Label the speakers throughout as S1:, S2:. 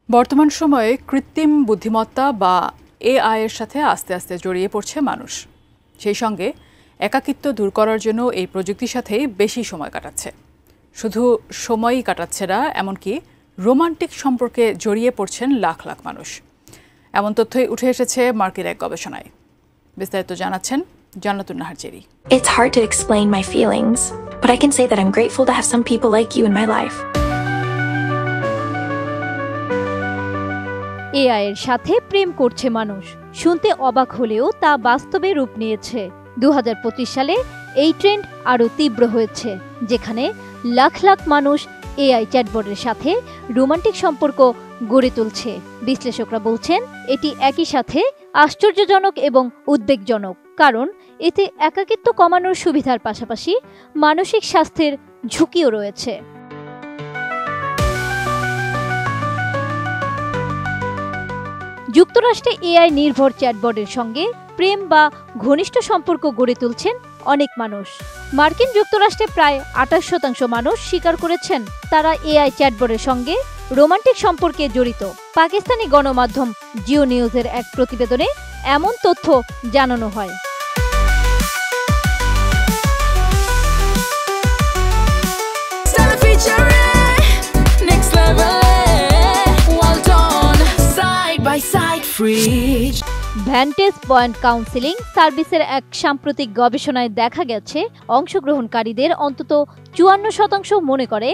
S1: বর্তমান সময়ে কৃত্রিম বুদ্ধিমত্তা বা এআই এর সাথে আস্তে আস্তে জড়িয়ে পড়ছে মানুষ। সেই সঙ্গে একাকিত্ব দূর করার জন্য এই প্রযুক্তির সাথেই বেশি সময় কাটাচ্ছে। শুধু সময়ই কাটাচ্ছে না, এমনকি রোমান্টিক সম্পর্কে জড়িয়ে পড়ছেন লাখ লাখ মানুষ। এমন তথ্যই উঠে এসেছে মার্কিন এক গবেষণায়। বিস্তারিত জানাচ্ছেন জান্নাতুন Nahar Jerry.
S2: It's hard to explain my feelings, but I can say that I'm grateful to have some people like you in my life.
S3: AI এর সাথে প্রেম করছে মানুষ। শুনতে অবাক হলেও তা বাস্তবে রূপ নিয়েছে। 2025 সালে এই ট্রেন্ড আরও তীব্র হয়েছে, যেখানে লাখ লাখ মানুষ এআই চ্যাটবটের সাথে রোমান্টিক সম্পর্ক গড়ে তুলছে। বিশ্লেষকরা বলছেন এটি একই সাথে আশ্চর্যজনক এবং উদ্বেগজনক, কারণ এতে একাকিত্ব কমানোর সুবিধার পাশাপাশি মানসিক স্বাস্থ্যের ঝুঁকিও রয়েছে। যুক্তরাষ্ট্রে এআই নির্ভর চ্যাটবটের সঙ্গে প্রেম বা ঘনিষ্ঠ সম্পর্ক গড়ে তুলছেন অনেক মানুষ। মার্কিন যুক্তরাষ্ট্রে প্রায় 28% মানুষ স্বীকার করেছেন তারা এআই চ্যাটবটের সঙ্গে রোমান্টিক সম্পর্কে জড়িত। পাকিস্তানি গণমাধ্যম জিও নিউজের এক প্রতিবেদনে এমন তথ্য জানানো হয়। ভ্যান্টেজ পয়েন্ট কাউন্সেলিং সার্ভিসের এক সাম্প্রতিক গবেষণায় দেখা গেছে, অংশগ্রহণকারীদের অন্তত 54% মনে করে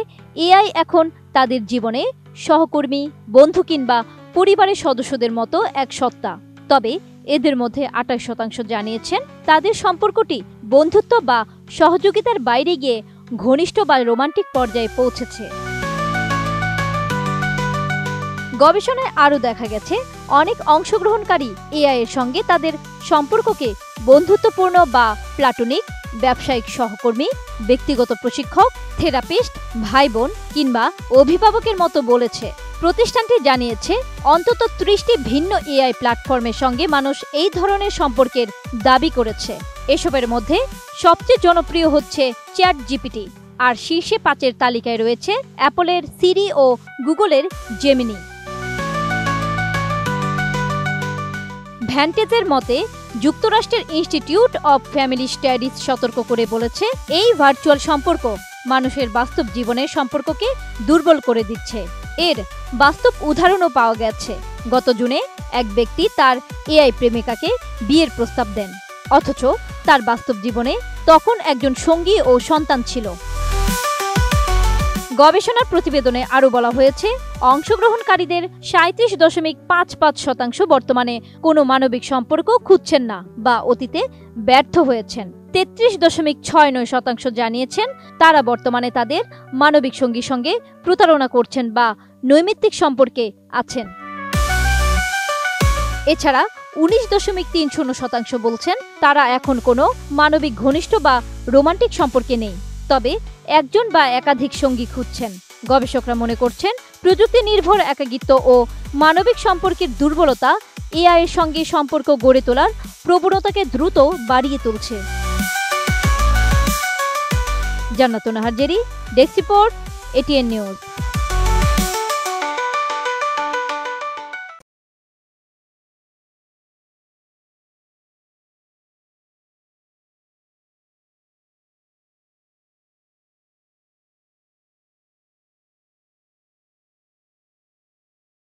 S3: এআই এখন তাদের জীবনে সহকর্মী, বন্ধু কিংবা পরিবারের সদস্যদের মতো এক সত্তা। তবে এদের মধ্যে 28% জানিয়েছেন তাদের সম্পর্কটি বন্ধুত্ব বা সহযোগিতার বাইরে গিয়ে ঘনিষ্ঠ বা রোমান্টিক পর্যায়ে পৌঁছেছে। গবেষণায় আরও দেখা গেছে, অনেক অংশগ্রহণকারী এআই এর সঙ্গে তাদের সম্পর্ককে বন্ধুত্বপূর্ণ বা প্লাটনিক, ব্যবসায়িক সহকর্মী, ব্যক্তিগত প্রশিক্ষক, থেরাপিস্ট, ভাই বোন কিংবা অভিভাবকের মতো বলেছে। প্রতিষ্ঠানটি জানিয়েছে অন্তত 30টি ভিন্ন এআই প্ল্যাটফর্মের সঙ্গে মানুষ এই ধরনের সম্পর্কের দাবি করেছে। এসবের মধ্যে সবচেয়ে জনপ্রিয় হচ্ছে চ্যাট জিপিটি, আর শীর্ষে 5-এর তালিকায় রয়েছে অ্যাপলের সিরি ও গুগলের জেমিনি। ভ্যান্টেজের মতে, যুক্তরাষ্ট্রের ইনস্টিটিউট অব ফ্যামিলি স্টাডিজ সতর্ক করে বলেছে, এই ভার্চুয়াল সম্পর্ক মানুষের বাস্তব জীবনের সম্পর্ককে দুর্বল করে দিচ্ছে। এর বাস্তব উদাহরণও পাওয়া গেছে। গত জুনে এক ব্যক্তি তার এআই প্রেমিকাকে বিয়ের প্রস্তাব দেন, অথচ তার বাস্তব জীবনে তখন একজন সঙ্গী ও সন্তান ছিল। গবেষণার প্রতিবেদনে আরও বলা হয়েছে, অংশগ্রহণকারীদের 37.55% বর্তমানে কোনো মানবিক সম্পর্ক খুঁজছেন না বা অতীতে ব্যর্থ হয়েছেন। 33.69% জানিয়েছেন তারা বর্তমানে তাদের মানবিক সঙ্গীর সঙ্গে প্রতারণা করছেন বা নৈমিত্তিক সম্পর্কে আছেন। এছাড়া 19.30% বলছেন তারা এখন কোনো মানবিক ঘনিষ্ঠ বা রোমান্টিক সম্পর্কে নেই, তবে একজন বা একাধিক সঙ্গী খুঁজছেন। গবেষকরা মনে করছেন প্রযুক্তি নির্ভর একাকিত্ব ও মানবিক সম্পর্কের দুর্বলতা এআই এর সঙ্গে সম্পর্ক গড়ে তোলার প্রবণতাকে দ্রুত বাড়িয়ে তুলছে। জান্নাতুন Nahar Jerry, desk report, ATN news.